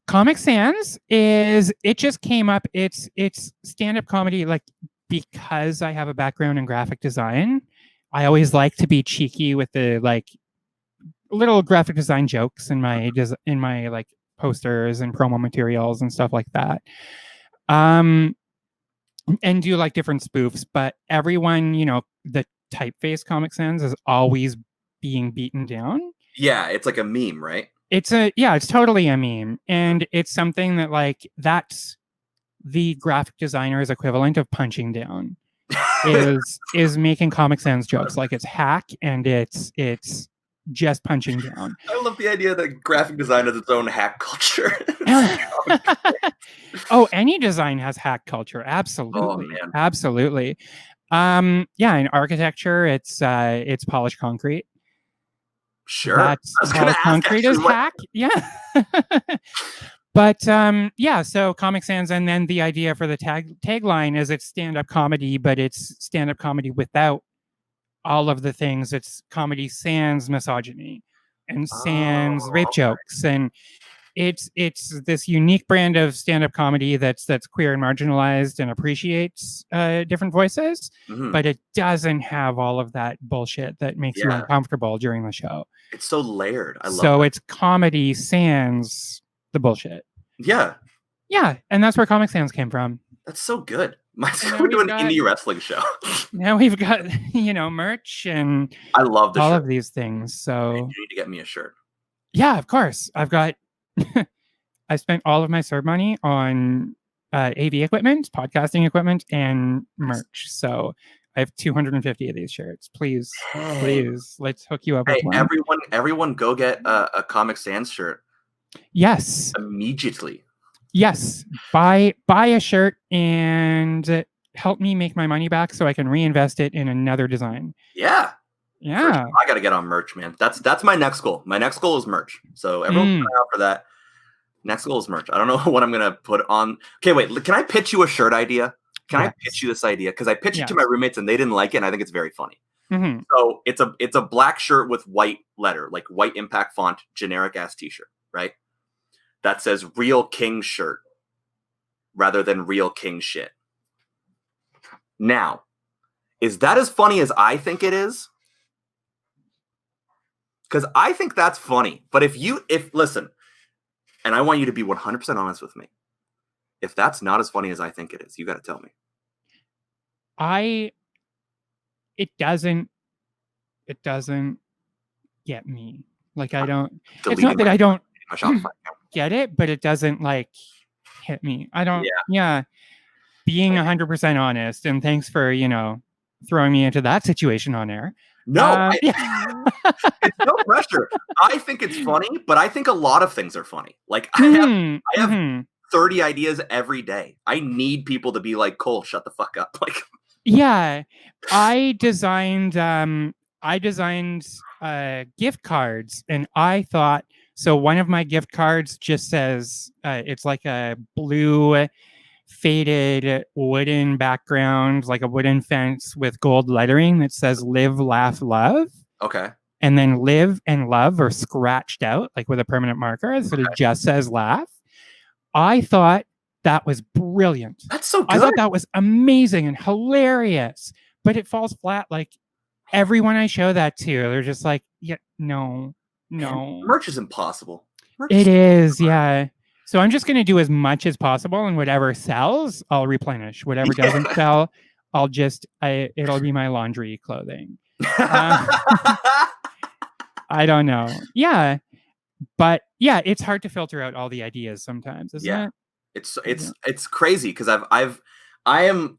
Comic Sans it just came up. It's stand-up comedy, like, because I have a background in graphic design. I always like to be cheeky with the like little graphic design jokes in my like posters and promo materials and stuff like that. And do like different spoofs, but everyone, the typeface Comic Sans is always being beaten down. Yeah, it's like a meme, right? It's totally a meme, and it's something that like that's the graphic designer's equivalent of punching down. is making Comic Sans jokes like it's hack and it's just punching down. I love the idea that graphic design has its own hack culture. Oh, any design has hack culture. Absolutely. Oh, man. Absolutely. In architecture, it's polished concrete. Sure. That's polished concrete is hack. Yeah. But so Comic Sans, and then the idea for the tagline is it's stand-up comedy, but it's stand-up comedy without all of the things. It's comedy sans misogyny and sans rape jokes, and it's this unique brand of stand-up comedy that's queer and marginalized and appreciates different voices, but it doesn't have all of that bullshit that makes you uncomfortable during the show. It's so layered. I love so it's comedy sans the bullshit. Yeah, and that's where Comic Sans came from. That's so good. We're doing an indie wrestling show. Now we've got merch and I love the all shirt. of these things. So you need to get me a shirt. Yeah, of course. I've got I spent all of my serve money on AV equipment, podcasting equipment, and merch. So I have 250 of these shirts. Please, let's hook you up with one. Everyone go get a Comic Sans shirt. Yes. Immediately. Yes. Buy a shirt and help me make my money back so I can reinvest it in another design. Yeah. Yeah. I got to get on merch, man. That's my next goal. My next goal is merch. So everyone look out for that. Next goal is merch. I don't know what I'm going to put on. Okay, wait. Can I pitch you a shirt idea? Can I pitch you this idea? Because I pitched it to my roommates and they didn't like it, and I think it's very funny. Mm-hmm. So it's a black shirt with white letter, like white impact font, generic ass t-shirt, right? That says real king shirt rather than real king shit. Now, is that as funny as I think it is? Because I think that's funny. But listen, and I want you to be 100% honest with me. If that's not as funny as I think it is, you got to tell me. It doesn't get me. Like I don't. It's not that I don't get it, but it doesn't like hit me. I don't. Yeah. Being 100% honest, and thanks for throwing me into that situation on air. No, it's no pressure. I think it's funny, but I think a lot of things are funny. Like I have 30 ideas every day. I need people to be like, Cole, shut the fuck up. Like, yeah, I designed gift cards, and I thought so. One of my gift cards just says it's like a blue faded wooden background, like a wooden fence with gold lettering that says live, laugh, love. Okay. And then live and love are scratched out like with a permanent marker. So it just says laugh. I thought that was brilliant. That's so good. I thought that was amazing and hilarious, but it falls flat. Like everyone I show that to, they're just like, yeah, no. Merch is impossible. It is. Yeah. So I'm just going to do as much as possible, and whatever sells, I'll replenish. Whatever doesn't sell, it'll be my laundry clothing. I don't know. Yeah. But yeah, it's hard to filter out all the ideas sometimes, isn't it? It's crazy because I am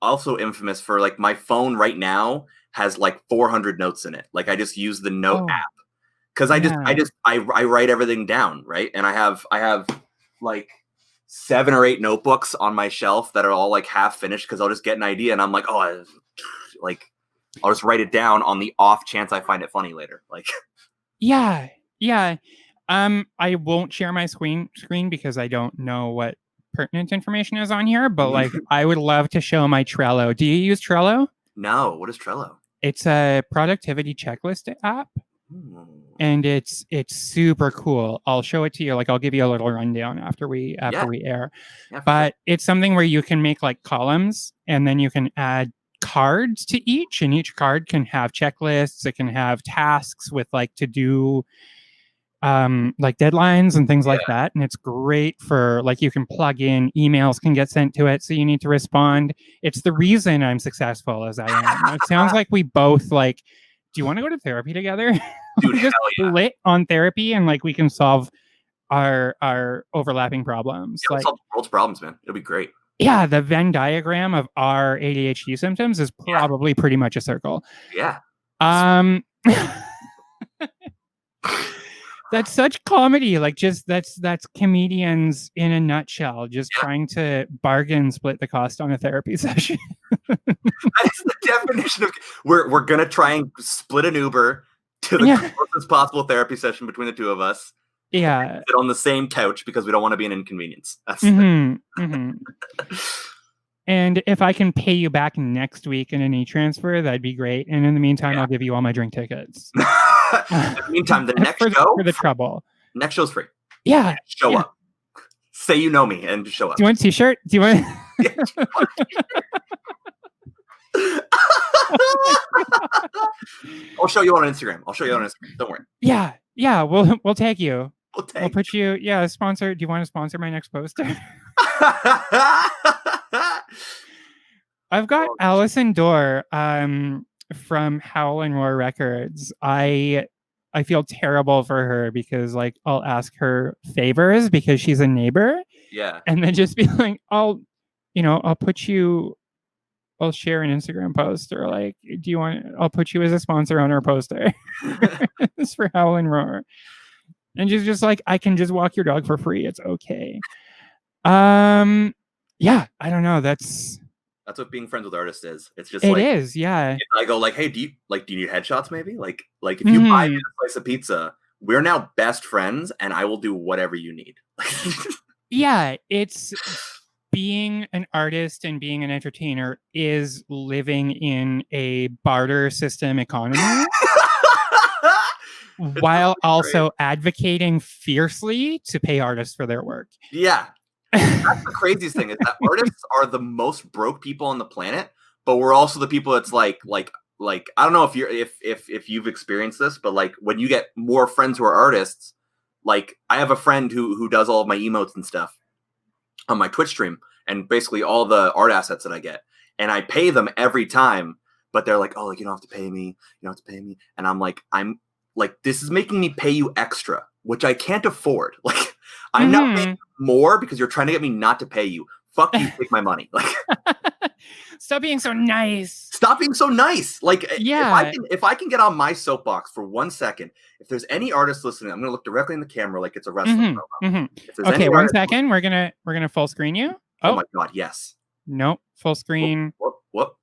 also infamous for like my phone right now has like 400 notes in it. Like I just use the note app. Because I write everything down, right? And I have like 7 or 8 notebooks on my shelf that are all like half finished because I'll just get an idea and I'm like, I'll just write it down on the off chance I find it funny later. Like, yeah. I won't share my screen because I don't know what pertinent information is on here. But like, I would love to show my Trello. Do you use Trello? No. What is Trello? It's a productivity checklist app. And it's super cool. I'll show it to you. Like I'll give you a little rundown after we air. Yeah, but it's something where you can make like columns, and then you can add cards to each, and each card can have checklists. It can have tasks with like to do like deadlines and things like that. And it's great for like, you can plug in, emails can get sent to it, so you need to respond. It's the reason I'm successful as I am. It sounds like we both like, do you want to go to therapy together? Dude, Just hell yeah. split on therapy and like we can solve our overlapping problems. Yeah, like solve the world's problems, man. It'll be great. Yeah, the Venn diagram of our ADHD symptoms is probably pretty much a circle. Yeah. That's such comedy. Like, just that's comedians in a nutshell, just trying to bargain split the cost on a therapy session. That's the definition of we're gonna try and split an Uber to the closest possible therapy session between the two of us. Yeah. Sit on the same couch because we don't want to be an inconvenience. That's And if I can pay you back next week in an e-transfer, that'd be great. And in the meantime, I'll give you all my drink tickets. In the meantime, the next show for the trouble. Next show's free. Yeah. Show up. Say you know me and just show up. Do you want a t-shirt? Do you want I'll show you on Instagram. Don't worry. Yeah. We'll take you. We'll put you. Yeah, sponsor. Do you want to sponsor my next poster? I've got Allison Dorr from Howl and Roar Records. I feel terrible for her because like I'll ask her favors because she's a neighbor. Yeah. And then just be like, I'll share an Instagram post, or like, I'll put you as a sponsor on our poster. It's for Howl and Roar. And she's just like, I can just walk your dog for free. It's okay. Yeah, I don't know. That's what being friends with artists is. It's just it is, yeah. I go like, hey, do you need headshots maybe? Like if you buy me a slice of pizza, we're now best friends and I will do whatever you need. Yeah, it's being an artist and being an entertainer is living in a barter system economy. While also advocating fiercely to pay artists for their work. Yeah. That's the craziest thing is that artists are the most broke people on the planet, but we're also the people that's like I don't know if you've experienced this, but like when you get more friends who are artists, like I have a friend who does all of my emotes and stuff on my Twitch stream and basically all the art assets that I get, and I pay them every time, but they're like, oh, like you don't have to pay me, and I'm like, this is making me pay you extra, which I can't afford. Like I'm not paying more because you're trying to get me not to pay you. Fuck you, take my money. Like stop being so nice. Stop being so nice. Like yeah. If I can get on my soapbox for 1 second, if there's any artist listening, I'm gonna look directly in the camera like it's a wrestling promo. Okay, 1 second. We're gonna full screen you. Oh my god, yes. Nope, full screen. Whoop.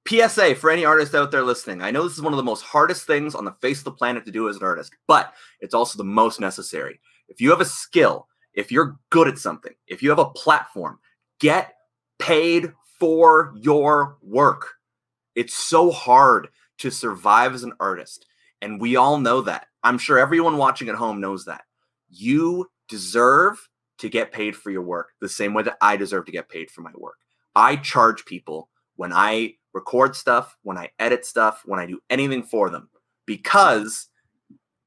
PSA for any artist out there listening. I know this is one of the most hardest things on the face of the planet to do as an artist, but it's also the most necessary. If you have a skill, if you're good at something, if you have a platform, get paid for your work. It's so hard to survive as an artist, and we all know that. I'm sure everyone watching at home knows that. You deserve to get paid for your work the same way that I deserve to get paid for my work. I charge people when I record stuff, when I edit stuff, when I do anything for them, because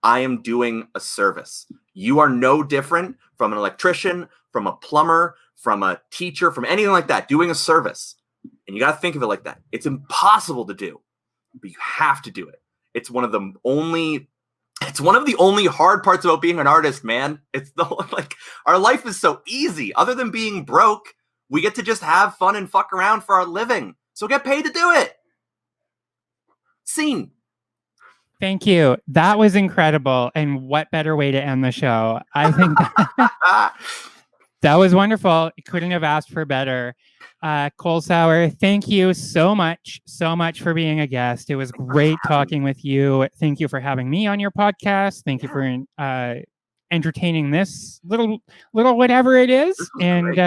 I am doing a service. You are no different from an electrician, from a plumber, from a teacher, from anything like that, doing a service. And you got to think of it like that. It's impossible to do, but you have to do it. It's one of the only hard parts about being an artist, man. It's like our life is so easy. Other than being broke, we get to just have fun and fuck around for our living. So get paid to do it. Scene. Thank you. That was incredible. And what better way to end the show? I think that was wonderful. Couldn't have asked for better. Cole Sauer, thank you so much for being a guest. It was great talking with you. Thank you for having me on your podcast. Thank you for entertaining this little whatever it is. And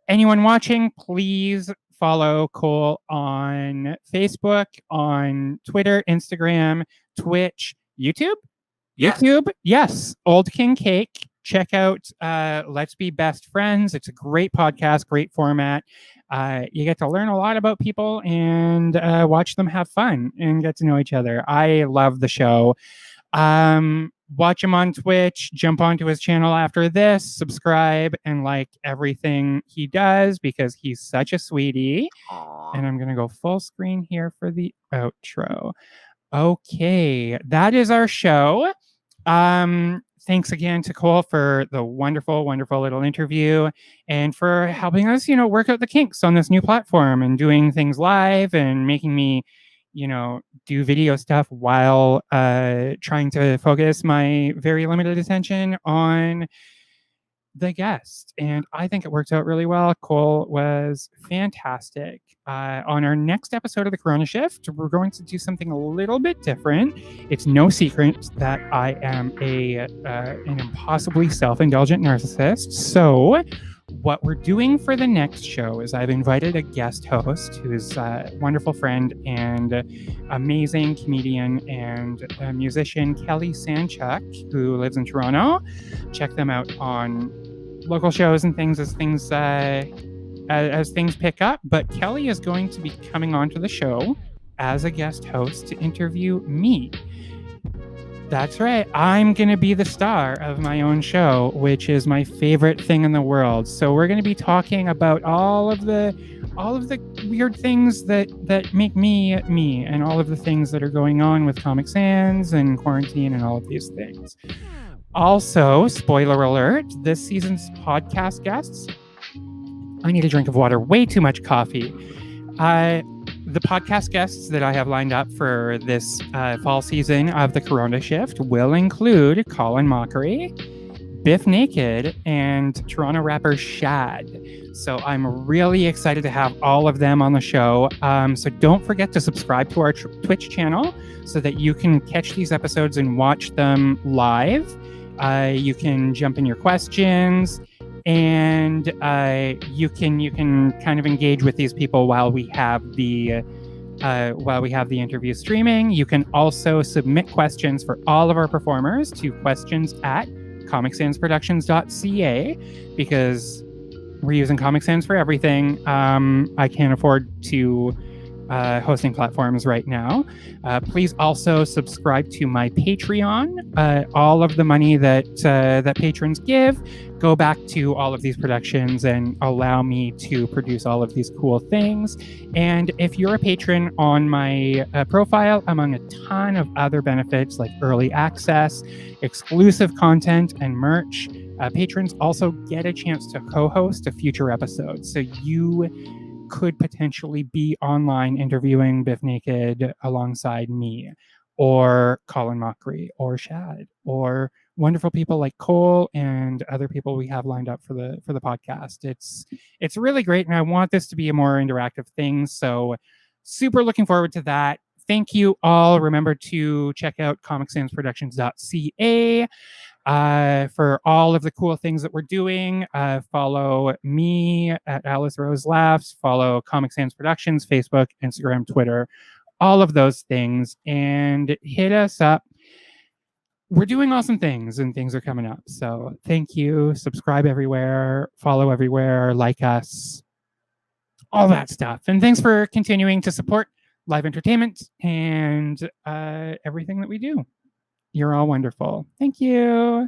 anyone watching, please follow Cole on Facebook, on Twitter, Instagram, Twitch, YouTube. YouTube, yes. Old King Cake. Check out Let's Be Best Friends. It's a great podcast, great format. You get to learn a lot about people and watch them have fun and get to know each other. I love the show. Watch him on Twitch, jump onto his channel after this, subscribe, and like everything he does because he's such a sweetie. Aww. And I'm going to go full screen here for the outro. Okay, that is our show. Thanks again to Cole for the wonderful, wonderful little interview and for helping us, work out the kinks on this new platform and doing things live and making me, do video stuff while trying to focus my very limited attention on the guest. And I think it worked out really well. Cole was fantastic. On our next episode of the Corona Shift, we're going to do something a little bit different. It's no secret that I am an impossibly self-indulgent narcissist. So what we're doing for the next show is I've invited a guest host who's a wonderful friend and amazing comedian and musician, Kelly Sanchuk, who lives in Toronto. Check them out on local shows and things as things pick up. But Kelly is going to be coming onto the show as a guest host to interview me. That's right. I'm going to be the star of my own show, which is my favorite thing in the world. So we're going to be talking about all of the weird things that make me me, and all of the things that are going on with Comic Sans and quarantine and all of these things. Also, spoiler alert, this season's podcast guests, I need a drink of water, way too much coffee. The podcast guests that I have lined up for this fall season of the Corona Shift will include Colin Mockery, Biff Naked, and Toronto rapper Shad. So I'm really excited to have all of them on the show. So don't forget to subscribe to our Twitch channel so that you can catch these episodes and watch them live. You can jump in your questions, and you can kind of engage with these people while we have the interview streaming. You can also submit questions for all of our performers to questions@comicsansproductions.ca because we're using Comic Sans for everything. I can't afford to hosting platforms right now. Please also subscribe to my Patreon. All of the money that patrons give go back to all of these productions and allow me to produce all of these cool things. And if you're a patron on my profile, among a ton of other benefits like early access, exclusive content, and merch, patrons also get a chance to co-host a future episode. So you could potentially be online interviewing Biff Naked alongside me, or Colin Mockery, or Shad, or wonderful people like Cole and other people we have lined up for the podcast. It's really great, and I want this to be a more interactive thing. So super looking forward to that. Thank you all. Remember to check out comicsansproductions.ca for all of the cool things that we're doing. Follow me at Alice Rose Laughs. Follow Comic Sans Productions, Facebook, Instagram, Twitter, all of those things, and hit us up. We're doing awesome things, and things are coming up. So thank you. Subscribe everywhere, follow everywhere, like us, all that stuff. And thanks for continuing to support live entertainment and everything that we do. You're all wonderful. Thank you.